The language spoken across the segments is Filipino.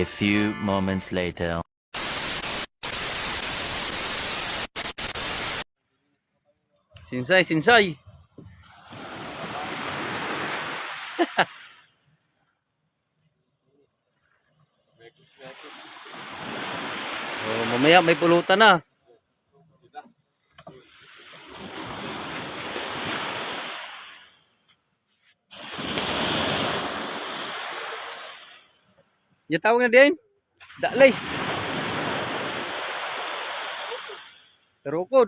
A few moments later. Sinsay, sinsay. Oh, mamaya may pulutan na. Yung tawag na din? Dalays. Tarukod.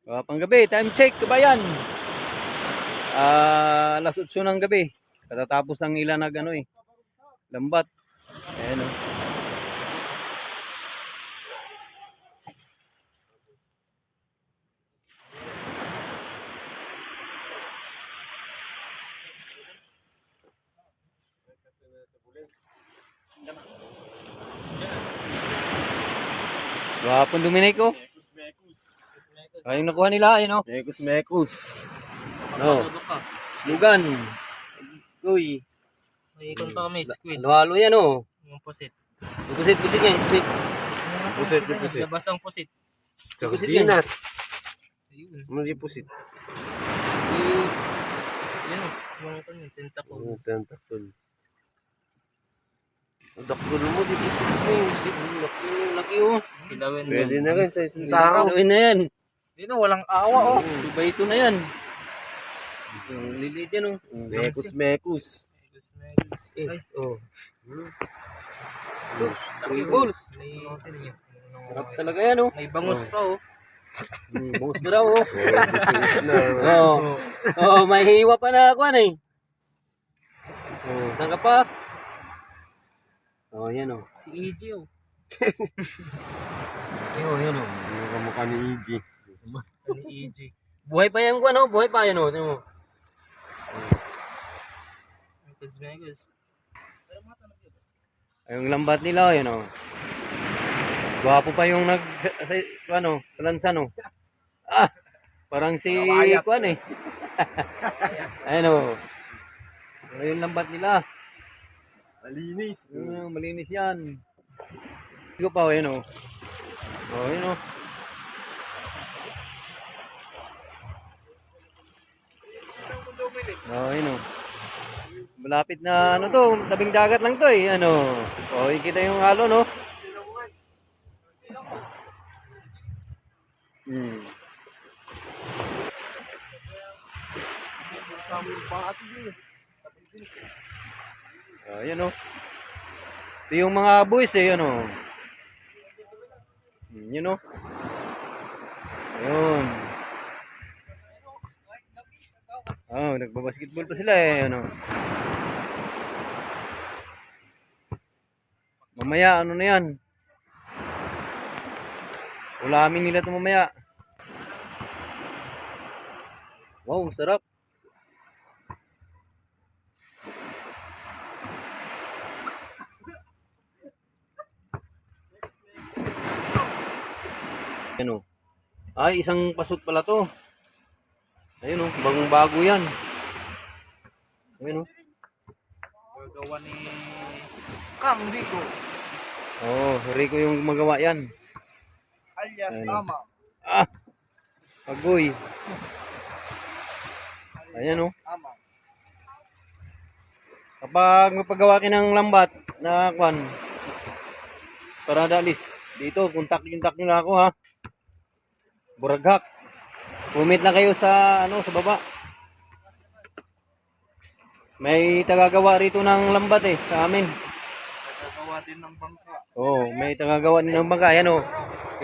Panggabi, time check, kabayan. Alas 8 ng gabi. Katatapos ng ilan nag ano lambat. Ayan o. Wapon Dominico. Ayun nakuha nila, ayun o. Mekus. No. Lugan. Uy. May ikon pa kami, squid. Halo-halo yan o. Yung pusit. Pusit yan, pusit. Pusit. Labas ang pusit. Pusit yan. Sardinas. Ayun. Ano yung pusit? Yan o. Yung ikon yung tentacles. Tentacles. Ang dakdol mo, di pusit mo yung pusit. Laki o. Kilawin mo. Pwede na rin sa isang tao. Tao. Ayun na yan. Dito, walang awa o. Iba ito na yan. Yung lilit yan o. Mekus. Ay, Oh. laki balls. May, Sarap talaga yan o. may bangus pa o. Bungos mo daw o. Oo, may hiwa pa na ako ano eh. Oh, saan ka pa? Oh, yan o. Si EJ o. Yan o. Yung kamukha ni EG. Ano EJ? Buhay pa yan ko ano? Buhay pa yan o. Tingnan mo. Mekus. Yung lambat nila, yun o. Gwapo pa yung ano, kalansan o. Ah! Parang si, kuan eh. Ayun o. Yung lambat nila. Malinis. Malinis yan. Ito pa o, yun o. O, yun o. O, yun o. Malapit na ano to, tabing dagat lang to eh, ano. O, ikita yung halo no. Ayan o. Ito yung mga boys eh, ano. Yun o. Ayun. Oh, nagbabasketball pa sila eh, ano. Mamaya, ano na yan? Ulamin nila ito mamaya. Wow, sarap. Ano? Ay, isang pasot pala to. Ayun o, bagong bago yan. Ayun o. Gagawa ni Cam Rico. Oh, Rico yung magawa yan. Alias Ayun. Ama. Ah! Agoy. Ayan o. Ama. Kapag mapagawa ka ng lambat na kwan, para dalis, dito, kontak nyo na ako ha. Buraghak. Comment lang kayo sa ano sa baba. May tagagawa rito ng lambat eh sa amin. Gagawa din ng bangka. Oh, may tagagawa din ng bangka yan oh.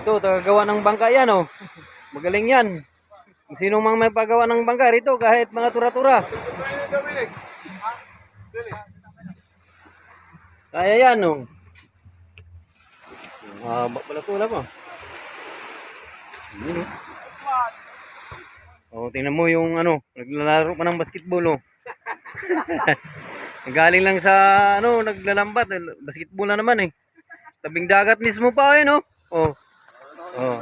Ito tagagawa ng bangka yan oh. Magaling yan. Kung sino mang may pagawa ng bangka rito kahit mga tura-tura. Kaya yan oh. Pala to lang oh. Yun oh. Oh, tingnan mo yung ano, naglalaro pa ng basketball oh. Galing lang sa ano, naglalambat, basketball na naman eh. Tabing dagat mismo pa eh no. Oh. Oh.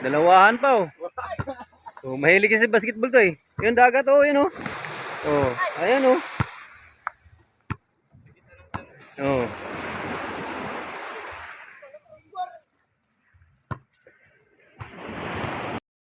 Dalawahan pa oh. So, mahilig kasi basketball to eh. Yung dagat oh, yun oh. Oh, ayan oh. Oh.